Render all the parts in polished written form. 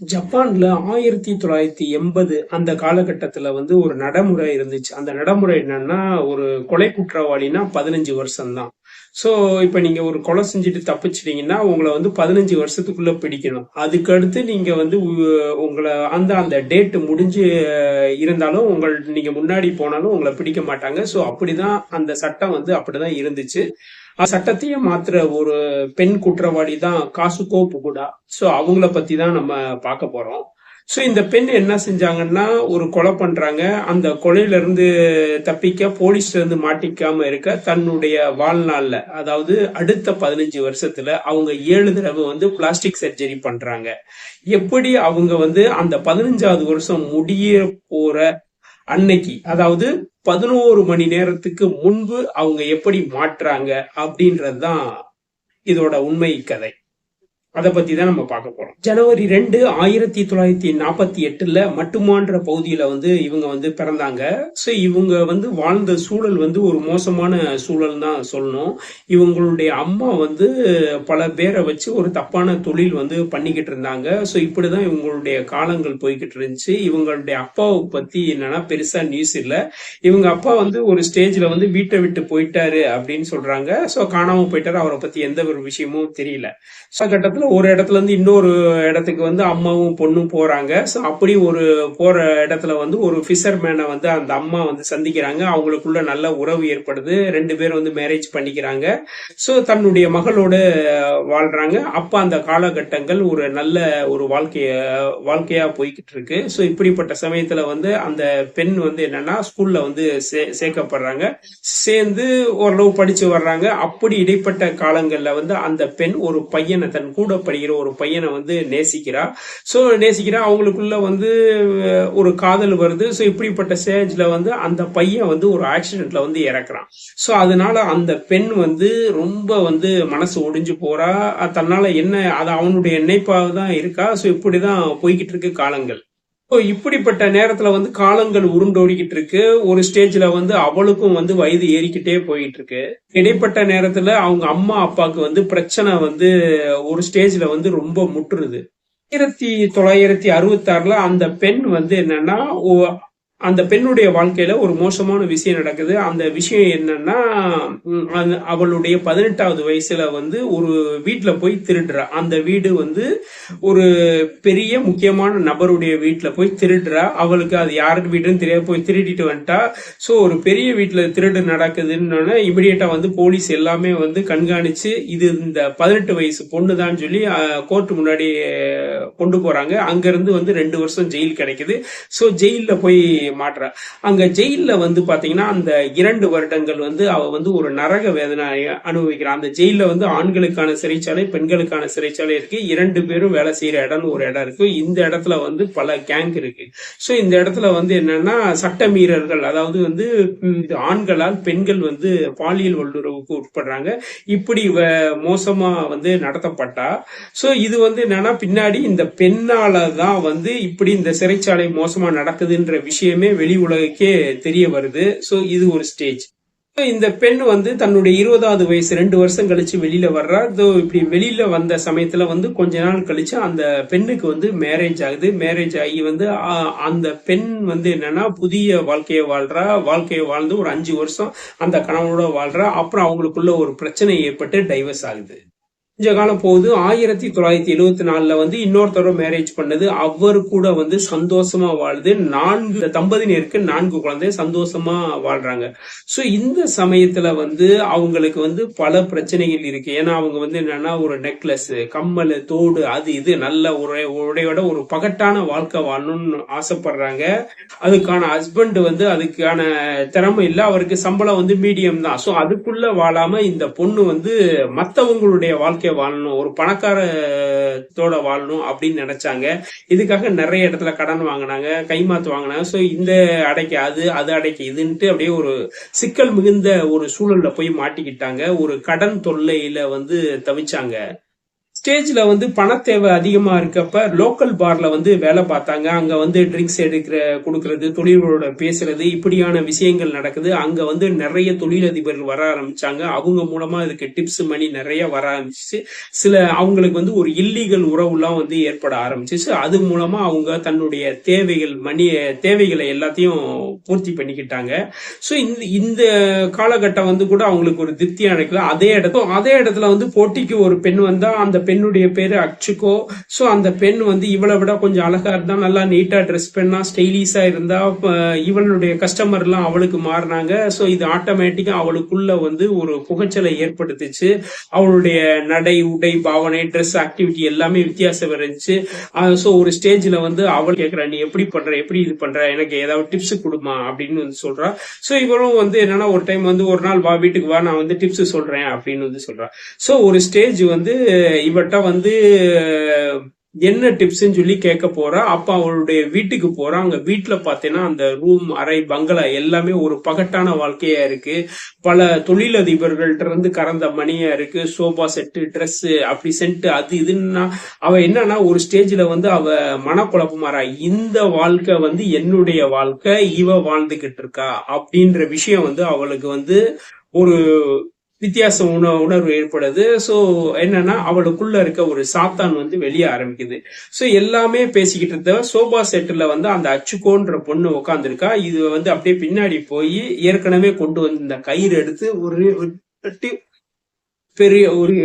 ஜப்பான்ல 1980 அந்த காலகட்டத்துல வந்து ஒரு நடைமுறை இருந்துச்சு. அந்த நடைமுறை என்னன்னா, ஒரு கொலை குற்றவாளினா 15 வருஷம் தான். ஸோ, இப்ப நீங்க ஒரு கொலை செஞ்சுட்டு தப்பிச்சிட்டீங்கன்னா, உங்கள வந்து 15 வருஷத்துக்குள்ள பிடிக்கணும். அதுக்கடுத்து நீங்க வந்து உங்கள அந்த அந்த டேட் முடிஞ்சு இருந்தாலும், நீங்க முன்னாடி போனாலும் உங்கள பிடிக்க மாட்டாங்க. ஸோ, அப்படிதான் அந்த சட்டம் வந்து அப்படிதான் இருந்துச்சு. சட்டத்தையே மாத்துற ஒரு பெண் குற்றவாளி தான் காசுகோ புகுடா. சோ அவங்கள பத்தி தான் நம்ம பார்க்க போறோம். சோ இந்த பெண் என்ன செஞ்சாங்கன்னா ஒரு கொலை பண்றாங்க. அந்த கொலையில இருந்து தப்பிக்க போலீஸ்ல இருந்து மாட்டிக்காம இருக்க தன்னுடைய வாழ்நாள்ல அதாவது அடுத்த 15 வருஷத்துல அவங்க 7 தடவை வந்து பிளாஸ்டிக் சர்ஜரி பண்றாங்க. எப்படி அவங்க வந்து அந்த 15வது வருஷம் முடிய போற அன்னைக்கு அதாவது 11 மணி நேரத்துக்கு முன்பு அவங்க எப்படி மாற்றாங்க அப்படின்றதுதான் இதோட உண்மை கதை. அதை பத்தி தான் நம்ம பார்க்க போறோம். ஜனவரி 2 1948 மட்டுமான்ற பகுதியில வந்து இவங்க வந்து பிறந்தாங்க. ஸோ இவங்க வந்து வாழ்ந்த சூழல் வந்து ஒரு மோசமான சூழல் தான் சொல்லணும். இவங்களுடைய அம்மா வந்து பல பேரை வச்சு ஒரு தப்பான தொழில் வந்து பண்ணிக்கிட்டு இருந்தாங்க. ஸோ இப்படிதான் இவங்களுடைய காலங்கள் போய்கிட்டு இருந்துச்சு. இவங்களுடைய அப்பாவை பத்தி என்னன்னா பெருசா நியூஸ் இல்லை. இவங்க அப்பா வந்து ஒரு ஸ்டேஜ்ல வந்து வீட்டை விட்டு போயிட்டாரு அப்படின்னு சொல்றாங்க. ஸோ காணாம போயிட்டாரு, அவரை பத்தி எந்த ஒரு விஷயமும் தெரியல. கட்டத்துல ஒரு இடத்துல இருந்து இன்னொரு இடத்துக்கு வந்து அம்மாவும் பொண்ணும் போறாங்க. ஸோ அப்படி ஒரு போற இடத்துல வந்து ஒரு ஃபிஷர்மேனை வந்து அந்த அம்மா வந்து சந்திக்கிறாங்க. அவங்களுக்குள்ள நல்ல உறவு ஏற்படுது. 2 பேரும் வந்து மேரேஜ் பண்ணிக்கிறாங்க. ஸோ தன்னுடைய மகளோட வாழ்றாங்க. அப்ப அந்த காலகட்டங்கள் ஒரு நல்ல ஒரு வாழ்க்கையா போய்கிட்டு இருக்கு. ஸோ இப்படிப்பட்ட சமயத்துல வந்து அந்த பெண் வந்து என்னன்னா ஸ்கூல்ல வந்து சேர்க்கப்படுறாங்க. சேர்ந்து ஓரளவு படிச்சு வர்றாங்க. அப்படி இடைப்பட்ட காலங்கள்ல வந்து அந்த பெண் ஒரு பையனை, தன் கூட படிக்கிற ஒரு பையனை வந்து நேசிக்கிறா. ஸோ நேசிக்கிறா, அவங்களுக்குள்ள வந்து ஒரு காதல் வருது. ஸோ இப்படிப்பட்ட ஸ்டேஜ்ல வந்து அந்த பையன் வந்து ஒரு ஆக்சிடென்ட்ல வந்து இறக்குறான். ஸோ அதனால அந்த பெண் வந்து ரொம்ப வந்து மனசு ஒடிஞ்சு போறா. தன்னால என்ன அது அவனுடைய நினைப்பாக தான் இருக்கா. ஸோ இப்படிதான் போய்கிட்டு இருக்கு காலங்கள். இப்படிப்பட்ட நேரத்துல வந்து காலங்கள் உருண்டோடிக்கிட்டு இருக்கு. ஒரு ஸ்டேஜ்ல வந்து அவளுக்கும் வந்து வயது ஏறிக்கிட்டே போயிட்டு இருக்கு. இடைப்பட்ட நேரத்துல அவங்க அம்மா அப்பாவுக்கு வந்து பிரச்சனை வந்து ஒரு ஸ்டேஜ்ல வந்து ரொம்ப முற்றுது. 1966 அந்த பெண் வந்து என்னன்னா அந்த பெண்ணுடைய வாழ்க்கையில ஒரு மோசமான விஷயம் நடக்குது. அந்த விஷயம் என்னன்னா அவளுடைய 18வது வயசுல வந்து ஒரு வீட்டுல போய் திருடுறா. அந்த வீடு வந்து ஒரு பெரிய முக்கியமான நபருடைய வீட்டுல போய் திருடுறா. அவளுக்கு அது யாருக்கு வீடுன்னு தெரியாது, போய் திருடிட்டு வந்துட்டா. ஸோ ஒரு பெரிய வீட்டுல திருடு நடக்குதுன்னு இமிடியேட்டா வந்து போலீஸ் எல்லாமே வந்து கண்காணிச்சு இது இந்த 18 வயசு பொண்ணுதான் சொல்லி கோர்ட் முன்னாடி கொண்டு போறாங்க. அங்க இருந்து வந்து 2 வருஷம் ஜெயில் கிடைக்குது. ஸோ ஜெயில போய் மாட்டுறா. அங்க ஜெயில வந்து பாத்தீங்கன்னா அந்த 2 வருடங்கள் வந்து அவ வந்து ஒரு நரக வேதனை அனுபவிக்கிறான். அந்த ஜெயில வந்து ஆண்களுக்கான சிறைச்சாலை, பெண்களுக்கான சிறைச்சாலை இருக்கு. 2 பேரும் வேலை செய்யற இடம்னு ஒரு இடம் இருக்கு. இந்த இடத்துல வந்து பல கேங் இருக்கு. ஸோ இந்த இடத்துல வந்து என்னன்னா சட்ட மீறல்கள், அதாவது வந்து ஆண்களால் பெண்கள் வந்து பாலியல் வல்லுறவுக்கு உட்படுறாங்க. இப்படி மோசமா வந்து நடத்தப்பட்டா. ஸோ இது வந்து என்னன்னா பின்னாடி இந்த பெண்ணாலதான் வந்து இப்படி இந்த சிறைச்சாலை மோசமா நடக்குதுன்ற விஷயமே வெளி உலகுக்கே தெரிய வருது. சோ இது ஒரு ஸ்டேஜ். இந்த பெண் வந்து தன்னுடைய 20வது வயசு 2 வருஷம் கழிச்சு வெளியில வர்றா. இப்படி வெளியில வந்த சமயத்துல வந்து கொஞ்ச நாள் கழிச்சு அந்த பெண்ணுக்கு வந்து மேரேஜ் ஆகுது. மேரேஜ் ஆகி வந்து அந்த பெண் வந்து என்னன்னா புதிய வாழ்க்கையை வாழ்ந்து ஒரு 5 வருஷம் அந்த கணவனோட வாழ்றா. அப்புறம் அவங்களுக்குள்ள ஒரு பிரச்சனை ஏற்பட்டு டைவர்ஸ் ஆகுது. கொஞ்ச காலம் போகுது. 1974 வந்து இன்னொருத்தர மேரேஜ் பண்ணது. அவரு கூட வந்து சந்தோஷமா வாழுது. 4 தம்பதியினருக்கு 4 குழந்தை சந்தோஷமா வாழ்றாங்க. சோ இந்த சமயத்துல வந்து அவங்களுக்கு வந்து பல பிரச்சனைகள் இருக்கு. ஏன்னா அவங்க வந்து என்னன்னா ஒரு நெக்லஸ், கம்மல், தோடு, அது இது நல்ல உடையோட ஒரு பகட்டான வாழ்க்கை வாழணும்னு ஆசைப்படுறாங்க. அதுக்கான ஹஸ்பண்ட் வந்து அதுக்கான திறமை இல்ல. அவருக்கு சம்பளம் வந்து மீடியம் தான். சோ அதுக்குள்ள வாழாம இந்த பொண்ணு வந்து மத்தவங்களுடைய வாழ்க்கை வாழணும், ஒரு பணக்காரத்தோட வாழணும் அப்படின்னு நினைச்சாங்க. இதுக்காக நிறைய இடத்துல கடன் வாங்கினாங்க, கைமாத்து வாங்கினாங்க. சோ இந்த அடைக்க அது அடைக்க இதுன்ட்டு அப்படியே ஒரு சிக்கல் மிகுந்த ஒரு சூழல்ல போய் மாட்டிக்கிட்டாங்க. ஒரு கடன் தொல்லையில வந்து தவிச்சாங்க. ஸ்டேஜ்ல வந்து பண தேவை அதிகமா இருக்கப்ப லோக்கல் பார்ல வந்து வேலை பார்த்தாங்க. அங்க வந்து ட்ரிங்க்ஸ் கொடுக்கறது, தொழில்களோட பேசுறது, இப்படியான விஷயங்கள் நடக்குது. அங்க வந்து நிறைய தொழிலதிபர்கள் வர ஆரம்பிச்சாங்க. அவங்க மூலமா இதுக்கு டிப்ஸ் மணி நிறைய வர ஆரம்பிச்சிச்சு. சில அவங்களுக்கு வந்து ஒரு இல்லீகல் உறவுலாம் வந்து ஏற்பட ஆரம்பிச்சிச்சு. அது மூலமா அவங்க தன்னுடைய தேவைகளை எல்லாத்தையும் பூர்த்தி பண்ணிக்கிட்டாங்க. ஸோ இந்த காலகட்டம் வந்து கூட அவங்களுக்கு ஒரு திருப்தியா நடக்கல. அதே இடத்துல வந்து போட்டிக்கு ஒரு பெண் வந்தா, அந்த பெண்ணுடைய பேரு அச்சுக்கோ. ஸோ அந்த பெண் வந்து இவளை விட கொஞ்சம் அழகா இருந்தா, நல்லா நீட்டா ட்ரெஸ் பண்ணா, ஸ்டைலிஷா இருந்தா, இவளுடைய கஸ்டமர் எல்லாம் அவளுக்கு மாறினாங்க. ஸோ இது ஆட்டோமேட்டிக்கா அவளுக்குள்ள வந்து ஒரு புகைச்சலை ஏற்படுத்துச்சு. அவளுடைய நடை, உடை, பாவனை, ட்ரெஸ், ஆக்டிவிட்டி எல்லாமே வித்தியாசம் இருந்துச்சு. ஸோ ஒரு ஸ்டேஜ்ல வந்து அவள் கேட்கறா, நீ எப்படி பண்ற, எப்படி இது பண்ற, எனக்கு ஏதாவது டிப்ஸ் கொடுமா அப்படின்னு வந்து சொல்றா. ஸோ இவளும் வந்து என்னன்னா, ஒரு டைம் வந்து ஒரு நாள் வா வீட்டுக்கு வா, நான் வந்து டிப்ஸ் சொல்றேன் அப்படின்னு வந்து சொல்றா. ஸோ ஒரு ஸ்டேஜ் வந்து இவட்ட வந்து என்ன டிப்ஸ்ன்னு சொல்லி கேட்க போறா. அப்ப அவளுடைய வீட்டுக்கு போறா. அங்க வீட்டுல பாத்தீங்கன்னா அந்த ரூம், அறை, பங்களா எல்லாமே ஒரு பகட்டான வாழ்க்கையா இருக்கு. பல தொழிலதிபர்கள்ட்ட இருந்து கறந்த மணியா இருக்கு. சோபா செட்டு, ட்ரெஸ், அப்படி சென்ட், அது இதுன்னா அவ என்னன்னா ஒரு ஸ்டேஜ்ல வந்து அவ மனக்குழப்பமாறா. இந்த வாழ்க்கை வந்து என்னுடைய வாழ்க்கை, இவ வாழ்ந்துகிட்டு இருக்கா அப்படின்ற விஷயம் வந்து அவளுக்கு வந்து ஒரு வித்தியாச உணர்வு ஏற்படுது. சோ என்னன்னா அவளுக்குள்ள இருக்க ஒரு சாத்தான் வந்து வெளியே ஆரம்பிக்குது. சோ எல்லாமே பேசிக்கிட்டு இருந்த சோபா செட்டுல வந்து அந்த அச்சுக்கோன்ற பொண்ணு உட்காந்துருக்கா. இது வந்து அப்படியே பின்னாடி போய் ஏற்கனவே கொண்டு வந்து இந்த கயிறு எடுத்து ஒரு பெரிய ஒரு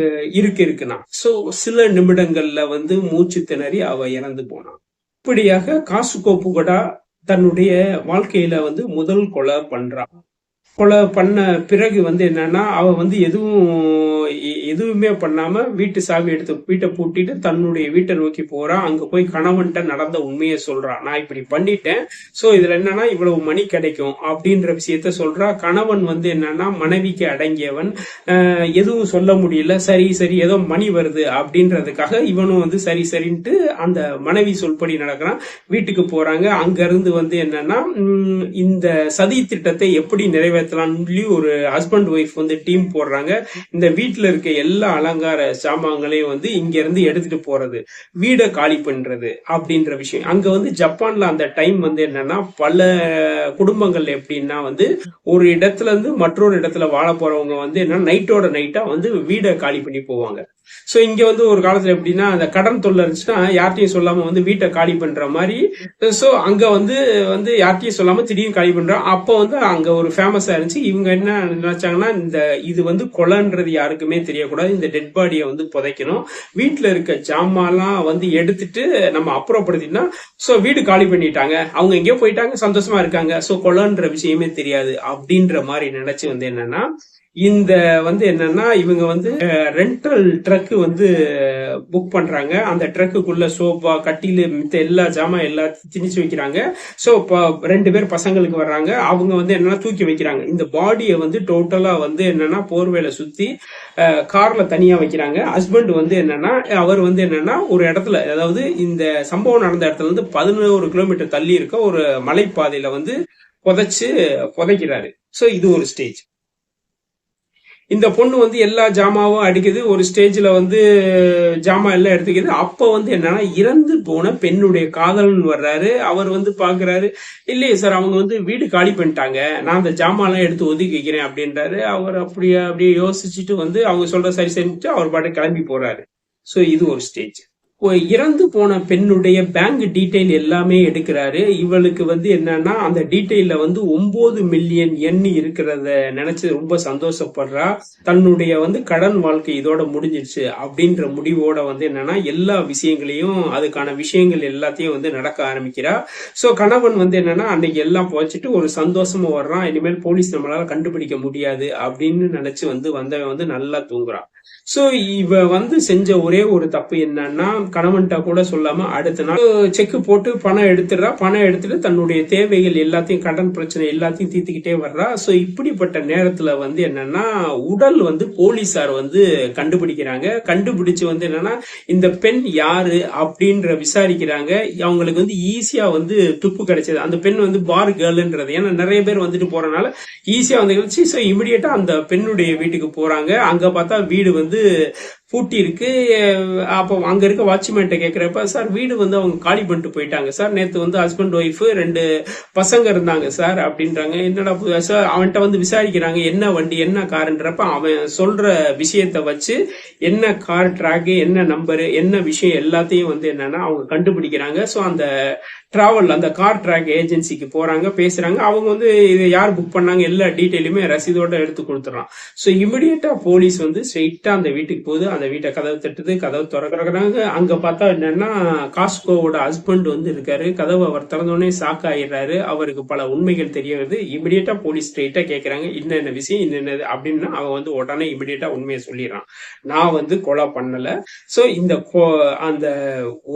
இருக்குன்னா. சோ சில நிமிடங்கள்ல வந்து மூச்சு திணறி அவ இறந்து போனான். இப்படியாக காசுகோ புகடா தன்னுடைய வாழ்க்கையில வந்து முதல் கொலை பண்றா. கொலை பண்ண பிறகு வந்து என்னன்னா, அவ வந்து எதுவுமே பண்ணாம வீட்டு சாவி எடுத்து வீட்டை பூட்டிட்டு தன்னுடைய வீட்டை நோக்கி போறா. அங்க போய் கணவன்கிட்ட நடந்த உண்மையை சொல்றா. நான் இப்படி பண்ணிட்டேன், சோ இதுல என்னன்னா இவ்வளவு மணி கிடைக்கும் அப்படின்ற விஷயத்த சொல்றா. கணவன் வந்து என்னன்னா மனைவிக்கு அடங்கியவன், எதுவும் சொல்ல முடியல. சரி சரி ஏதோ மணி வருது அப்படின்றதுக்காக இவனும் வந்து சரி சரின்ட்டு அந்த மனைவி சொல்படி நடக்கிறான். வீட்டுக்கு போறாங்க. அங்க இருந்து வந்து என்னன்னா இந்த சதி திட்டத்தை எப்படி நிறைவேற்றலாம்னு ஒரு ஹஸ்பண்ட் ஒய்ஃப் வந்து டீம் போடுறாங்க. இந்த வீட்டுல இருக்க எல்லா அலங்கார சாமான்களையும் வந்து இங்க இருந்து எடுத்துட்டு போறது, வீடை காலி பண்றது அப்படின்ற விஷயம். அங்க வந்து ஜப்பான்ல அந்த டைம் வந்து என்னன்னா பல குடும்பங்கள் எப்படின்னா வந்து ஒரு இடத்துல இருந்து மற்றொரு இடத்துல வாழ போறவங்க வந்து என்ன நைட்டோட நைட்டா வந்து வீடை காலி பண்ணி போவாங்க. சோ இங்க வந்து ஒரு காலத்துல எப்படின்னா அந்த கடன் தொல்லை இருந்துச்சுன்னா யார்ட்டையும் சொல்லாம வந்து வீட்டை காலி பண்ற மாதிரி. சோ அங்க வந்து வந்து யார்ட்டையும் சொல்லாம திடீர்னு காலி பண்றோம். அப்ப வந்து அங்க ஒரு ஃபேமஸா இருந்துச்சு. இவங்க என்ன நினைச்சாங்கன்னா, இது வந்து கொலைன்றது யாருக்குமே தெரியக்கூடாது, இந்த டெட் பாடியை வந்து புதைக்கணும், வீட்டுல இருக்க ஜாமான்லாம் வந்து எடுத்துட்டு நம்ம அப்புறப்படுத்தினா சோ வீடு காலி பண்ணிட்டாங்க, அவங்க எங்கேயோ போயிட்டாங்க, சந்தோஷமா இருக்காங்க, சோ கொலைன்ற விஷயமே தெரியாது அப்படின்ற மாதிரி நினைச்சு வந்து என்னன்னா இந்த வந்து என்னன்னா இவங்க வந்து ரெண்டல் ட்ரக் வந்து புக் பண்றாங்க. அந்த ட்ரக்குக்குள்ள சோபா, கட்டிலு, மித்த எல்லா ஜாமான் எல்லாத்தையும் திணிச்சு வைக்கிறாங்க. சோ ரெண்டு பேர் பசங்களுக்கு வர்றாங்க. அவங்க வந்து என்னன்னா தூக்கி வைக்கிறாங்க. இந்த பாடியை வந்து டோட்டலா வந்து என்னன்னா போர்வேல சுத்தி கார்ல தனியா வைக்கிறாங்க. ஹஸ்பண்ட் வந்து என்னன்னா அவர் வந்து என்னன்னா ஒரு இடத்துல, அதாவது இந்த சம்பவம் நடந்த இடத்துல இருந்து 11 கிலோமீட்டர் தள்ளி இருக்க ஒரு மலைப்பாதையில வந்து புதைக்கிறாரு. சோ இது ஒரு ஸ்டேஜ். இந்த பொண்ணு வந்து எல்லா ஜாமாவும் அடிக்குது. ஒரு ஸ்டேஜ்ல வந்து ஜாமா எல்லாம் எடுத்துக்குது. அப்ப வந்து என்னன்னா இறந்து போன பெண்ணுடைய காதலன் வர்றாரு. அவர் வந்து பாக்குறாரு, இல்லையே சார் அவங்க வந்து வீடு காலி பண்ணிட்டாங்க, நான் அந்த ஜாமான் எடுத்து ஒதுக்கி வைக்கிறேன் அப்படின்றாரு. அவர் அப்படியே யோசிச்சுட்டு வந்து அவங்க சொல்ற சரி சரிட்டு அவர் பாட்டு கிளம்பி போறாரு. சோ இது ஒரு ஸ்டேஜ். இறந்து போன பெண்ணுடைய பேங்க் டீடைல் எல்லாமே எடுக்கிறாரு. இவளுக்கு வந்து என்னன்னா அந்த டீடைல்ல வந்து 9 மில்லியன் எண் இருக்கிறத நினைச்சு ரொம்ப சந்தோஷப்படுறா. தன்னுடைய வந்து கடன் வாழ்க்கை இதோட முடிஞ்சிருச்சு அப்படின்ற முடிவோட வந்து என்னன்னா எல்லா விஷயங்களையும், அதுக்கான விஷயங்கள் எல்லாத்தையும் வந்து நடக்க ஆரம்பிக்கிறா. சோ கணவன் வந்து என்னன்னா அன்னைக்கு எல்லாம் போச்சுட்டு ஒரு சந்தோஷமா வர்றான். இனிமேல் போலீஸ் நம்மளால கண்டுபிடிக்க முடியாது அப்படின்னு நினைச்சு வந்தவன் வந்து நல்லா தூங்குறான். சோ இவ வந்து செஞ்ச ஒரே ஒரு தப்பு என்னன்னா, கணவன்கிட்ட கூட சொல்லாம அடுத்த நாள் செக் போட்டு பணம் எடுத்துடுறா. பணம் எடுத்துட்டு தன்னுடைய தேவைகள் எல்லாத்தையும், கடன் பிரச்சனை எல்லாத்தையும் தீர்த்துக்கிட்டே வர்றா. சோ இப்படிப்பட்ட நேரத்துல வந்து என்னன்னா உடல் வந்து போலீசார் வந்து கண்டுபிடிக்கிறாங்க. கண்டுபிடிச்சு வந்து என்னன்னா இந்த பெண் யாரு அப்படின்ற விசாரிக்கிறாங்க. அவங்களுக்கு வந்து ஈஸியா வந்து துப்பு கிடைச்சது. அந்த பெண் வந்து பார் கேர்ள்ன்றது, ஏன்னா நிறைய பேர் வந்துட்டு போறதுனால ஈஸியா வந்து கிடைச்சு. சோ இமிடியேட்டா அந்த பெண்ணுடைய வீட்டுக்கு போறாங்க. அங்க பார்த்தா வீடு வந்து பூட்டி இருக்கு. அப்போ அங்க இருக்க வாட்ச்மேன்ட்ட கேக்குறப்ப, சார் வீடு வந்து அவங்க காலி பண்ணிட்டு போயிட்டாங்க சார், நேத்து வந்து ஹஸ்பண்ட் ஒய்ஃப் 2 பசங்க இருந்தாங்க சார் அப்படின்றாங்க. என்னடா சார் அவன்கிட்ட வந்து விசாரிக்கிறாங்க என்ன வண்டி என்ன காருன்றப்ப அவன் சொல்ற விஷயத்த வச்சு என்ன கார் ட்ராக் என்ன நம்பரு என்ன விஷயம் எல்லாத்தையும் வந்து என்னன்னா அவங்க கண்டுபிடிக்கிறாங்க. ஸோ அந்த டிராவல் அந்த கார் ட்ராக் ஏஜென்சிக்கு போறாங்க, பேசுறாங்க. அவங்க வந்து இது யார் புக் பண்ணாங்க எல்லா டீட்டெயிலுமே ரசீதோட எடுத்து கொடுத்துறான். ஸோ இமிடியேட்டா போலீஸ் வந்து ஸ்ட்ரெயிட்டா அந்த வீட்டுக்கு போகுது. அந்த வீட்டை கதவு தட்டுது, கதவு திறக்கிறாங்க. அங்க பார்த்தா என்னன்னா காஸ்கோவோட ஹஸ்பண்ட் வந்து இருக்காரு. கதவு அவர் திறந்தோடனே ஷாக் ஆயிடுறாரு. அவருக்கு பல உண்மைகள் தெரிய வருது. இமிடியேட்டா போலீஸ் ஸ்ட்ரெயிட்டா கேட்கறாங்க என்னென்ன விஷயம் என்னென்னது அப்படின்னா அவன் வந்து உடனே இமிடியேட்டா உண்மையை சொல்லிடுறான். நான் வந்து கொலை பண்ணல. ஸோ இந்த அந்த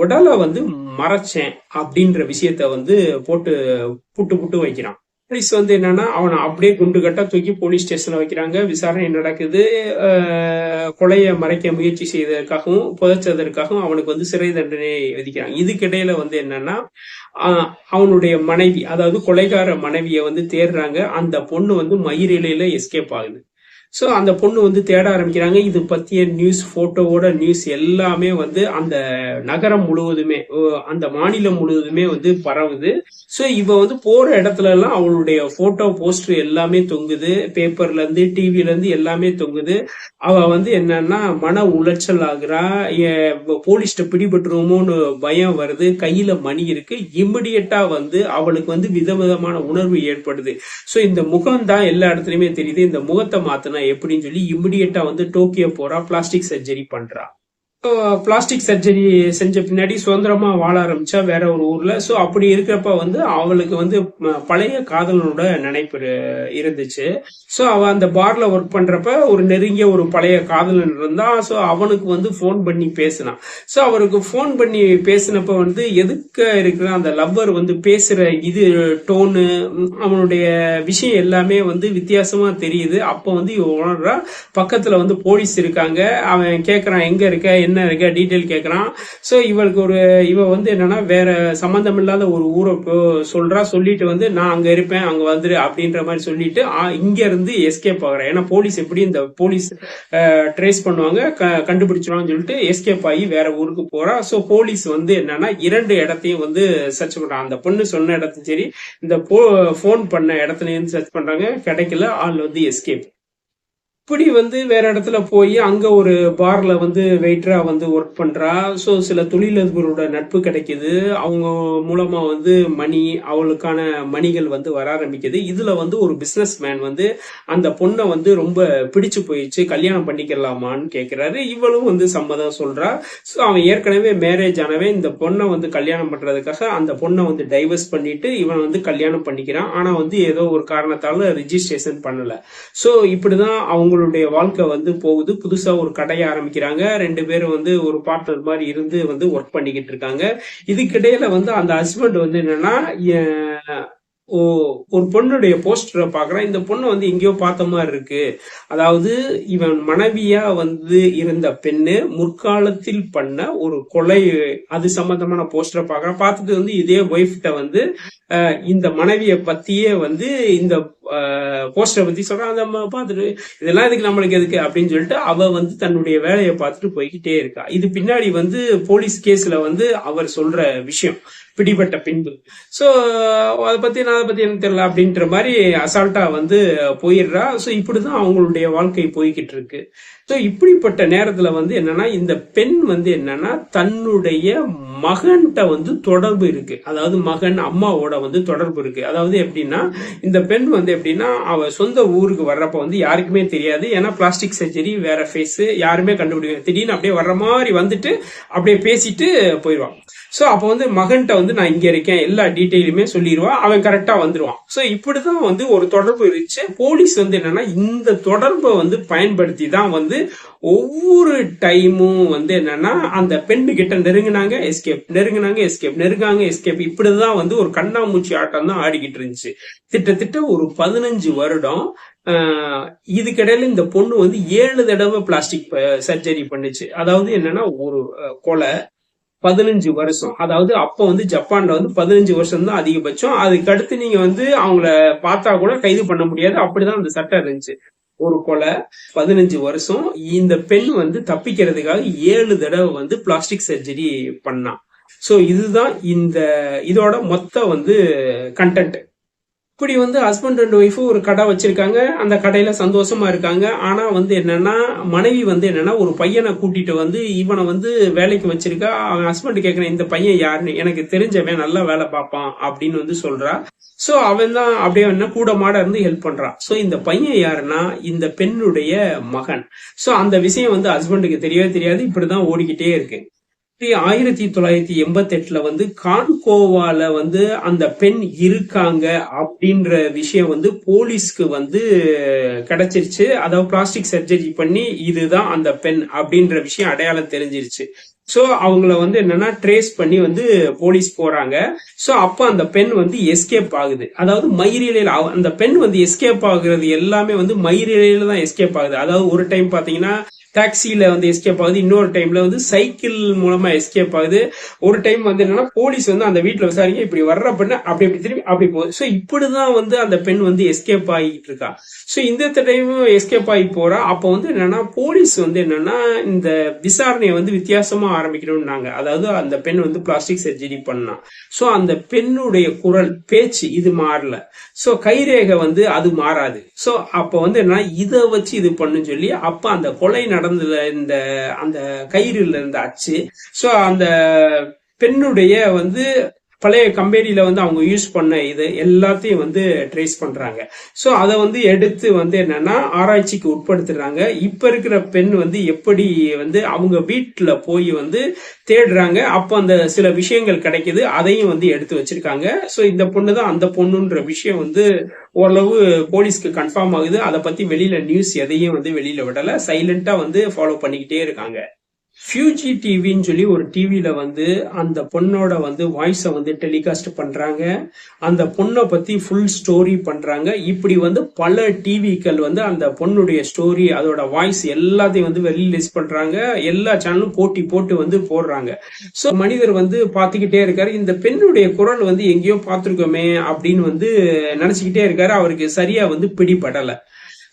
உடலை வந்து மறைச்சேன் அப்படின்ற விஷயத்த வந்து போட்டு புட்டு புட்டு வைக்கிறான். போலீஸ் வந்து என்னன்னா அவனை அப்படியே குண்டு கட்டா தூக்கி போலீஸ் ஸ்டேஷன்ல வைக்கிறாங்க. விசாரணை நடக்குது. கொலையை மறைக்க முயற்சி செய்ததற்காகவும் புதைச்சதற்காகவும் அவனுக்கு வந்து சிறை தண்டனை விதிக்கிறாங்க. இதுக்கிடையில வந்து என்னன்னா அவனுடைய மனைவி, அதாவது கொலைகார மனைவியை வந்து தேடுறாங்க. அந்த பொண்ணு வந்து மயிரிழையில எஸ்கேப் ஆகுது. ஸோ அந்த பொண்ணு வந்து தேட ஆரம்பிக்கிறாங்க. இது பத்திய நியூஸ் போட்டோவோட நியூஸ் எல்லாமே வந்து அந்த நகரம் முழுவதுமே அந்த மாநிலம் முழுவதுமே வந்து பரவுது. ஸோ இவ வந்து போற இடத்துல எல்லாம் அவளுடைய போட்டோ போஸ்டர் எல்லாமே தொங்குது. பேப்பர்ல இருந்து டிவில இருந்து எல்லாமே தொங்குது. அவ வந்து என்னன்னா மன உளைச்சல் ஆகுறா. போலீஸ்ட பிடிபட்டுருமோன்னு பயம் வருது. கையில மணி இருக்கு. இமிடியட்டா வந்து அவளுக்கு வந்து விதவிதமான உணர்வு ஏற்படுது. ஸோ இந்த முகம் தான் எல்லா இடத்துலயுமே தெரியுது. இந்த முகத்தை மாத்தினா எப்படின்னு சொல்லி இமிடியேட்டா வந்து டோக்கியோ போறா, பிளாஸ்டிக் சர்ஜரி பண்றா. பிளாஸ்டிக் சர்ஜரி செஞ்ச பின்னாடி சுதந்திரமா வாழ ஆரம்பிச்சா வேற ஒரு ஊர்ல. சோ அப்படி இருக்கிறப்ப வந்து அவளுக்கு வந்து பழைய காதலனோட நினைப்பு இருந்துச்சு. சோ அவ அந்த பார்ல ஒர்க் பண்றப்ப ஒரு நெருங்கிய ஒரு பழைய காதலன் இருந்தா. சோ அவனுக்கு வந்து போன் பண்ணி பேசினான். சோ அவருக்கு போன் பண்ணி பேசினப்ப வந்து எதுக்க இருக்கிற அந்த லவ்வர் வந்து பேசுற இது டோனு அவனுடைய விஷயம் எல்லாமே வந்து வித்தியாசமா தெரியுது. அப்ப வந்து இவ உணர்றா பக்கத்துல வந்து போலீஸ் இருக்காங்க. அவன் கேக்குறான் எங்க இருக்க என்ன இருக்க டீட்டெயில் கேட்கறான். ஸோ இவ வந்து என்னன்னா வேற சம்பந்தம் இல்லாத ஒரு ஊரை சொல்றா. சொல்லிட்டு வந்து நான் அங்க இருப்பேன் அங்க வந்துரு அப்படின்ற மாதிரி சொல்லிட்டு இங்க இருந்து எஸ்கேப் ஆகுறேன். ஏன்னா போலீஸ் எப்படி இந்த போலீஸ் ட்ரேஸ் பண்ணுவாங்க கண்டுபிடிச்சிருவாங்கன்னு சொல்லிட்டு எஸ்கேப் ஆகி வேற ஊருக்கு போறா. ஸோ போலீஸ் வந்து என்னன்னா 2 இடத்தையும் வந்து சர்ச் பண்றாங்க. அந்த பொண்ணு சொன்ன இடத்தையும் சரி இந்த போன் பண்ண இடத்துலயும் சர்ச் பண்றாங்க. கிடைக்கல. ஆள் வந்து எஸ்கேப். இப்படி வந்து வேற இடத்துல போய் அங்க ஒரு பார்ல வந்து வெயிட்டரா வந்து ஒர்க் பண்றா. ஸோ சில தொழிலதிபரோட நட்பு கிடைக்குது. அவங்க மூலமா வந்து மணி அவளுக்கான மணிகள் வந்து வர ஆரம்பிக்குது. இதுல வந்து ஒரு பிசினஸ் மேன் வந்து அந்த பொண்ணை வந்து ரொம்ப பிடிச்சு போயிடுச்சு, கல்யாணம் பண்ணிக்கலாமான்னு கேட்கிறாரு. இவளும் வந்து சம்மதம் சொல்றா. ஸோ அவன் ஏற்கனவே மேரேஜ் ஆனவன். இந்த பொண்ணை வந்து கல்யாணம் பண்றதுக்காக அந்த பொண்ணை வந்து டைவர்ஸ் பண்ணிட்டு இவன் வந்து கல்யாணம் பண்ணிக்கிறான். ஆனா வந்து ஏதோ ஒரு காரணத்தால ரிஜிஸ்ட்ரேஷன் பண்ணல. ஸோ இப்படிதான் அவங்களுடைய வாழ்க்கை வந்து போகுது. புதுசா ஒரு கடையை ஆரம்பிக்கிறாங்க. 2 பேரும் வந்து ஒரு பார்ட்னர் மாதிரி இருந்து வந்து ஒர்க் பண்ணிக்கிட்டு இருக்காங்க. இதுக்கிடையில வந்து அந்த ஹஸ்பண்ட் வந்து என்னன்னா ஒரு பொண்ணுடைய போஸ்டரை பாக்குறான். இந்த பொண்ணு வந்து எங்கேயோ பார்த்த மாதிரி இருக்கு. அதாவது இவன் மனைவியா வந்து இருந்த பெண்ணு முற்காலத்தில் பண்ண ஒரு கொலை அது சம்பந்தமான போஸ்டரை பாக்குறான். பார்த்துட்டு வந்து இதே ஒய்ஃப்ட வந்து இந்த மனைவிய பத்தியே வந்து இந்த போஸ்டரை பத்தி சொல்றான். அதை பார்த்துட்டு இதெல்லாம் இதுக்கு நம்மளுக்கு எதுக்கு அப்படின்னு சொல்லிட்டு அவ வந்து தன்னுடைய வேலையை பார்த்துட்டு போய்கிட்டே இருக்கா. இது பின்னாடி வந்து போலீஸ் கேஸ்ல வந்து அவர் சொல்ற விஷயம் பிடிபட்ட பின்பு. ஸோ அதை பத்தி எனக்கு தெரியல அப்படின்ற மாதிரி அசால்ட்டா வந்து போயிடுறா. ஸோ இப்படிதான் அவங்களுடைய வாழ்க்கை போய்கிட்டு இருக்கு. ஸோ இப்படிப்பட்ட நேரத்துல வந்து என்னன்னா இந்த பெண் வந்து என்னன்னா தன்னுடைய மகன்கிட்ட வந்து தொடர்பு இருக்கு. அதாவது மகன் அம்மாவோட வந்து தொடர்பு இருக்கு. அதாவது எப்படின்னா இந்த பெண் வந்து எப்படின்னா அவ சொந்த ஊருக்கு வர்றப்ப வந்து யாருக்குமே தெரியாது. ஏன்னா பிளாஸ்டிக் சர்ஜரி வேற ஃபேஸ் யாருமே கண்டுபிடிக்க. திடீர்னு அப்படியே வர்ற மாதிரி வந்துட்டு அப்படியே பேசிட்டு போயிடுவான். ஸோ அப்போ வந்து மகன்கிட்ட வந்து நான் இங்க இருக்கேன் எல்லா டீட்டெயிலுமே சொல்லிடுவான். அவன் கரெக்டா வந்துடுவான். ஸோ இப்படிதான் வந்து ஒரு தொடர்பு இருந்துச்சு. போலீஸ் வந்து என்னன்னா இந்த தொடர்பை வந்து பயன்படுத்தி தான் வந்து ஒவ்வொரு டைமும் வந்து என்னன்னா அந்த பெண்ணு கிட்ட நெருங்கினாங்க எஸ்கேப், நெருங்கினாங்க எஸ்கேப், நெருங்காங்க எஸ்கேப். இப்படிதான் வந்து ஒரு கண்ணாமூச்சி ஆட்டம் தான் ஆடிக்கிட்டு இருந்துச்சு கிட்டத்தட்ட ஒரு 15 வருடம். இதுக்கிடையில இந்த பொண்ணு வந்து 7 தடவை பிளாஸ்டிக் சர்ஜரி பண்ணுச்சு. அதாவது என்னன்னா ஒரு கொலை 15 வருஷம். அதாவது அப்ப வந்து ஜப்பான்ல வந்து 15 வருஷம் தான் அதிகபட்சம். அதுக்கு அடுத்து நீங்க வந்து அவங்கள பார்த்தா கூட கைது பண்ண முடியாது. அப்படிதான் அந்த சட்டம் இருந்துச்சு. ஒரு கொலை, 15 வருஷம். இந்த பெண் வந்து தப்பிக்கிறதுக்காக 7 தடவை வந்து பிளாஸ்டிக் சர்ஜரி பண்ணா. சோ இதுதான் இதோட மொத்த வந்து கண்டென்ட். இப்படி வந்து ஹஸ்பண்ட் அண்ட் ஒய்ஃப் ஒரு கடை வச்சிருக்காங்க. அந்த கடையில சந்தோஷமா இருக்காங்க. ஆனா வந்து என்னன்னா, மனைவி வந்து என்னன்னா ஒரு பையனை கூட்டிட்டு வந்து இவனை வந்து வேலைக்கு வச்சிருக்கா. அவன் ஹஸ்பண்ட் கேட்கறான், இந்த பையன் யாருன்னு. எனக்கு தெரிஞ்சவன், நல்லா வேலை பார்ப்பான் அப்படின்னு வந்து சொல்றா. சோ அவன் தான் அப்படியே என்ன கூட மாட இருந்து ஹெல்ப் பண்றான். சோ இந்த பையன் யாருன்னா இந்த பெண்ணுடைய மகன். சோ அந்த விஷயம் வந்து ஹஸ்பண்டுக்கு தெரியவே தெரியாது. இப்படிதான் ஓடிக்கிட்டே இருக்கு. 1988 வந்து கான்கோவால வந்து அந்த பெண் இருக்காங்க அப்படின்ற விஷயம் வந்து போலீஸ்க்கு வந்து கிடைச்சிருச்சு. அதாவது பிளாஸ்டிக் சர்ஜரி பண்ணி இதுதான் அந்த பெண் அப்படின்ற விஷயம் அடையாளம் தெரிஞ்சிருச்சு. சோ அவங்கள வந்து என்னன்னா ட்ரேஸ் பண்ணி வந்து போலீஸ் போறாங்க. சோ அப்ப அந்த பெண் வந்து எஸ்கேப் ஆகுது. அதாவது மயிரிழையில அந்த பெண் வந்து எஸ்கேப் ஆகுறது எல்லாமே வந்து மயிரிழையில தான் எஸ்கேப் ஆகுது. அதாவது ஒரு டைம் பாத்தீங்கன்னா டாக்ஸில வந்து எஸ்கேப் ஆகுது, இன்னொரு டைம்ல வந்து சைக்கிள் மூலமா எஸ்கேப் ஆகுது, ஒரு டைம் வந்து என்னன்னா போலீஸ் வந்து அந்த வீட்டுல விசாரிக்க இப்படி வர்ற பெண்ணு அப்படி அப்படி திரும்பி அப்படி போகுது. சோ இப்படிதான் வந்து அந்த பெண் வந்து எஸ்கேப் ஆகிட்டு இருக்கா. சோ இந்த டைம் எஸ்கேப் ஆகி போறா. அப்ப வந்து என்னன்னா போலீஸ் வந்து என்னன்னா இந்த விசாரணையை வந்து வித்தியாசமா ஆரம்பிக்கணும்னாங்க. அதாவது அந்த பெண் வந்து பிளாஸ்டிக் சர்ஜரி பண்ணா. சோ அந்த பெண்ணுடைய குரல், பேச்சு இது மாறல. சோ கைரேகை வந்து அது மாறாது. சோ அப்ப வந்து என்ன இத வச்சு இது பண்ணுன்னு சொல்லி அப்ப அந்த கொலை நடந்ததுல அந்த கயிறுல இருந்த அச்சு, சோ அந்த பெண்ணுடைய வந்து பழைய கம்பெனில வந்து அவங்க யூஸ் பண்ண இது எல்லாத்தையும் வந்து ட்ரேஸ் பண்றாங்க. சோ அதை வந்து எடுத்து வந்து என்னன்னா ஆராய்ச்சிக்கு உட்படுத்துறாங்க. இப்ப இருக்கிற பெண் வந்து எப்படி வந்து அவங்க வீட்டுல போய் வந்து தேடுறாங்க. அப்ப அந்த சில விஷயங்கள் கிடைக்குது, அதையும் வந்து எடுத்து வச்சிருக்காங்க. சோ இந்த பொண்ணு தான் அந்த பொண்ணுன்ற விஷயம் வந்து ஓரளவு போலீஸ்க்கு கன்ஃபார்ம் ஆகுது. அதை பத்தி வெளியில நியூஸ் எதையும் வந்து வெளியில விடல, சைலண்டா வந்து ஃபாலோ பண்ணிக்கிட்டே இருக்காங்க. ஃபியூஜி டிவின்னு சொல்லி ஒரு டிவில வந்து அந்த பொண்ணோட வந்து வாய்ஸை வந்து டெலிகாஸ்ட் பண்றாங்க. அந்த பொண்ணை பத்தி ஃபுல் ஸ்டோரி பண்றாங்க. இப்படி வந்து பல டிவிக்கள் வந்து அந்த பொண்ணுடைய ஸ்டோரி, அதோட வாய்ஸ் எல்லாத்தையும் வந்து ரிலீஸ் பண்றாங்க. எல்லா சேனலும் போட்டி போட்டு வந்து போடுறாங்க. சோ மனிதர் வந்து பாத்துக்கிட்டே இருக்காரு. இந்த பெண்ணுடைய குரல் வந்து எங்கேயோ பார்த்திருக்கோமே அப்படின்னு வந்து நினைச்சுக்கிட்டே இருக்காரு. அவருக்கு சரியா வந்து பிடிபடல.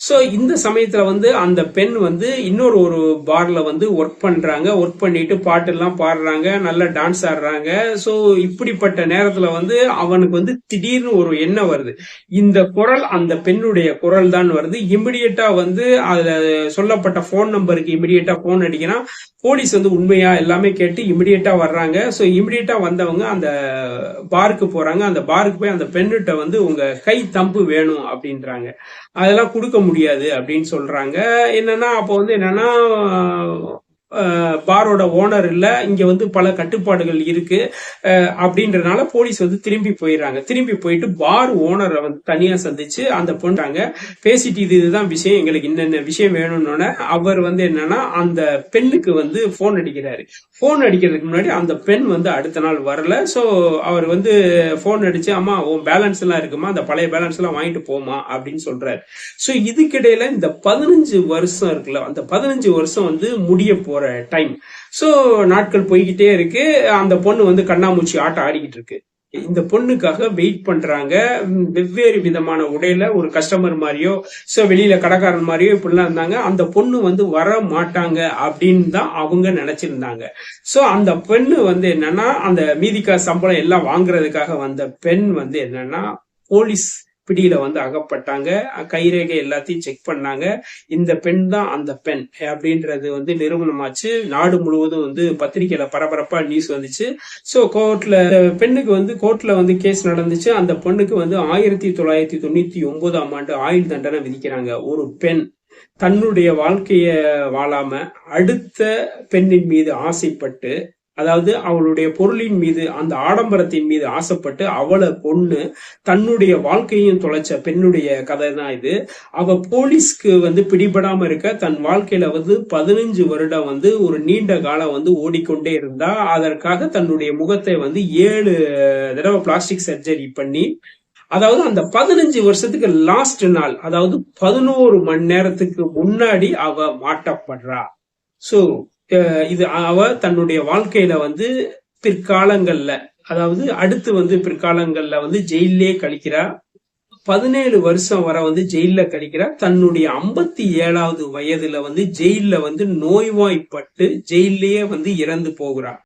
சோ இந்த சமயத்துல வந்து அந்த பெண் வந்து இன்னொரு ஒரு பார்ல வந்து ஒர்க் பண்றாங்க. ஒர்க் பண்ணிட்டு பாட்டு எல்லாம் பாடுறாங்க, நல்லா டான்ஸ் ஆடுறாங்க. சோ இப்படிப்பட்ட நேரத்துல வந்து அவனுக்கு வந்து திடீர்னு ஒரு எண்ணம் வருது, இந்த குரல் அந்த பெண்ணுடைய குரல் தான் வருது. இமிடியேட்டா வந்து அதுல சொல்லப்பட்ட போன் நம்பருக்கு இமிடியேட்டா போன் அடிக்கிறான். போலீஸ் வந்து உண்மையா எல்லாமே கேட்டு இமிடியேட்டா வர்றாங்க. சோ இமிடியேட்டா வந்தவங்க அந்த பாருக்கு போறாங்க. அந்த பாருக்கு போய் அந்த பெண்ணிட்ட வந்து உங்க கை தம்பு வேணும் அப்படின்றாங்க. அதெல்லாம் கொடுக்க முடியாது அப்படின்னு சொல்றாங்க. என்னன்னா அப்போ வந்து என்னன்னா பாரோட ஓனர் இல்ல, இங்க வந்து பல கட்டுப்பாடுகள் இருக்கு அப்படின்றதுனால போலீஸ் வந்து திரும்பி போயிடுறாங்க. திரும்பி போயிட்டு பார் ஓனரை வந்து தனியா சந்திச்சு அந்த பொண்ணுறாங்க, பேசிட்டு இதுதான் விஷயம், எங்களுக்கு இன்னென்ன விஷயம் வேணும்னு. அவர் வந்து என்னன்னா அந்த பெண்ணுக்கு வந்து போன் அடிக்கிறாரு. போன் அடிக்கிறதுக்கு முன்னாடி அந்த பெண் வந்து அடுத்த நாள் வரல. சோ அவர் வந்து போன் அடிச்சு, அம்மா உன் பேலன்ஸ் எல்லாம் இருக்குமா, அந்த பழைய பேலன்ஸ் எல்லாம் வாங்கிட்டு போமா அப்படின்னு சொல்றாரு. சோ இதுக்கிடையில இந்த 15 வருஷம் இருக்குல்ல, அந்த 15 வருஷம் வந்து முடிய போற டைம். சோ நாட்கள் போய்கிட்டே இருக்கு. அந்த பொண்ணு வந்து கண்ணாமூச்சி ஆட்டம் ஆடிக்கிட்டு இருக்கு. இந்த பொண்ணுக்காக வெயிட் பண்றாங்க. வெவ்வேறு விதமான உடையில ஒரு கஸ்டமர் மாதிரியோ சோ வெளியில கடைக்காரன் மாதிரியோ இப்படிலாம் இருந்தாங்க. அந்த பொண்ணு வந்து வர மாட்டாங்க அப்படின்னு தான் அவங்க நினைச்சிருந்தாங்க. சோ அந்த பெண்ணு வந்து என்னன்னா அந்த மீதிக்கா சம்பளம் எல்லாம் வாங்குறதுக்காக வந்த பெண் வந்து என்னன்னா போலீஸ் பிடியில வந்து அகப்பட்டாங்க. கைரேகை எல்லாத்தையும் செக் பண்ணாங்க. இந்த பெண் தான் அந்த பெண் அப்படின்றது வந்து நிரூபணமாச்சு. நாடு முழுவதும் வந்து பத்திரிகையில பரபரப்பா நியூஸ் வந்துச்சு. சோ கோர்ட்ல பெண்ணுக்கு வந்து கோர்ட்ல வந்து கேஸ் நடந்துச்சு. அந்த பொண்ணுக்கு வந்து 1999 ஆயுள் தண்டனை விதிக்கிறாங்க. ஒரு பெண் தன்னுடைய வாழ்க்கைய வாழாம அடுத்த பெண்ணின் மீது ஆசைப்பட்டு, அதாவது அவளுடைய பொருளின் மீது அந்த ஆடம்பரத்தின் மீது ஆசைப்பட்டு அவளை கொன்னு தன்னுடைய வாழ்க்கையும் தொலைச்ச பெண்ணுடைய கதை தான் இது. அவ போலீஸ்க்கு வந்து பிடிபடாம இருக்க தன் வாழ்க்கையில வந்து 15 வருடம் வந்து ஒரு நீண்ட காலம் வந்து ஓடிக்கொண்டே இருந்தா. அதற்காக தன்னுடைய முகத்தை வந்து 7 தடவை பிளாஸ்டிக் சர்ஜரி பண்ணி, அதாவது அந்த 15 வருஷத்துக்கு லாஸ்ட் நாள், அதாவது 11 மணி நேரத்துக்கு முன்னாடி அவ மாட்டப்படுறா. சோ இது அவ தன்னுடைய வாழ்க்கையில வந்து பிற்காலங்கள்ல, அதாவது அடுத்து வந்து பிற்காலங்கள்ல வந்து ஜெயிலே கழிக்கிறா. 17 வருஷம் வரை வந்து ஜெயில்ல கழிக்கிறார். தன்னுடைய 57வது வயதுல வந்து ஜெயில்ல வந்து நோய்வாய்ப்பட்டு ஜெயில்லயே வந்து இறந்து போகிறார்.